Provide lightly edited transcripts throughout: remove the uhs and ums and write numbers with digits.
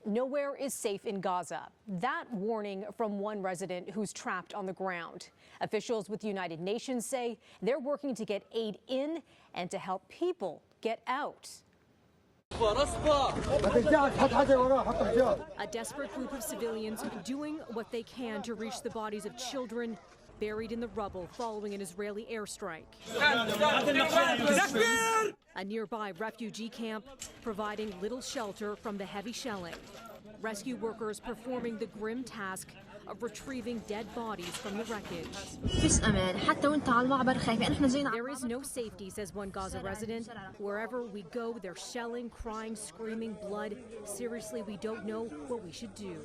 Nowhere is safe in Gaza. That warning from one resident who's trapped on the ground. Officials with the United Nations say they're working to get aid in and to help people get out. A desperate group of civilians doing what they can to reach the bodies of children buried in the rubble following an Israeli airstrike. A nearby refugee camp providing little shelter from the heavy shelling. Rescue workers performing the grim task of retrieving dead bodies from the wreckage. There is no safety, says one Gaza resident. Wherever we go, they're shelling, crying, screaming, blood. Seriously, we don't know what we should do.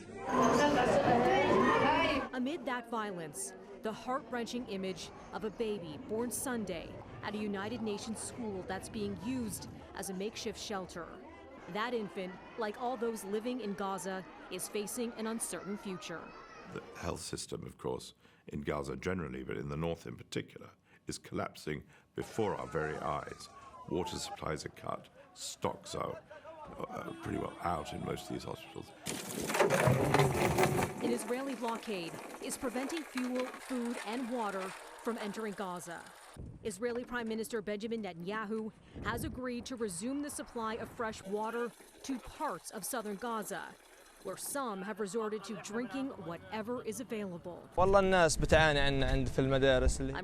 Amid that violence, the heart-wrenching image of a baby born Sunday at a United Nations school that's being used as a makeshift shelter. That infant, like all those living in Gaza, is facing an uncertain future. The health system, of course, in Gaza generally, but in the north in particular, is collapsing before our very eyes. Water supplies are cut, stocks are pretty well out in most of these hospitals. An Israeli blockade is preventing fuel, food, and water from entering Gaza. Israeli Prime Minister Benjamin Netanyahu has agreed to resume the supply of fresh water to parts of southern Gaza, where some have resorted to drinking whatever is available. I'm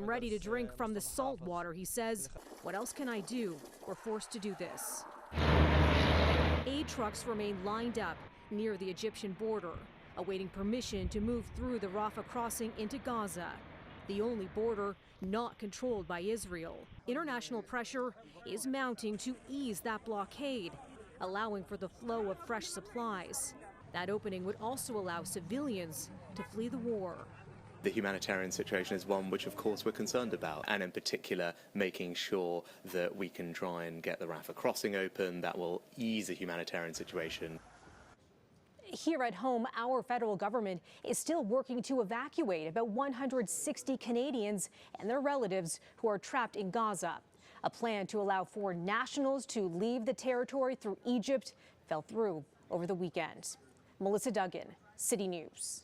ready to drink from the salt water, he says. What else can I do? We're forced to do this. Aid trucks remain lined up near the Egyptian border, awaiting permission to move through the Rafah crossing into Gaza, the only border not controlled by Israel. International pressure is mounting to ease that blockade, allowing for the flow of fresh supplies. That opening would also allow civilians to flee the war. The humanitarian situation is one which, of course, we're concerned about, and in particular, making sure that we can try and get the Rafah crossing open. That will ease the humanitarian situation. Here at home, our federal government is still working to evacuate about 160 Canadians and their relatives who are trapped in Gaza. A plan to allow foreign nationals to leave the territory through Egypt fell through over the weekend. Melissa Duggan, City News.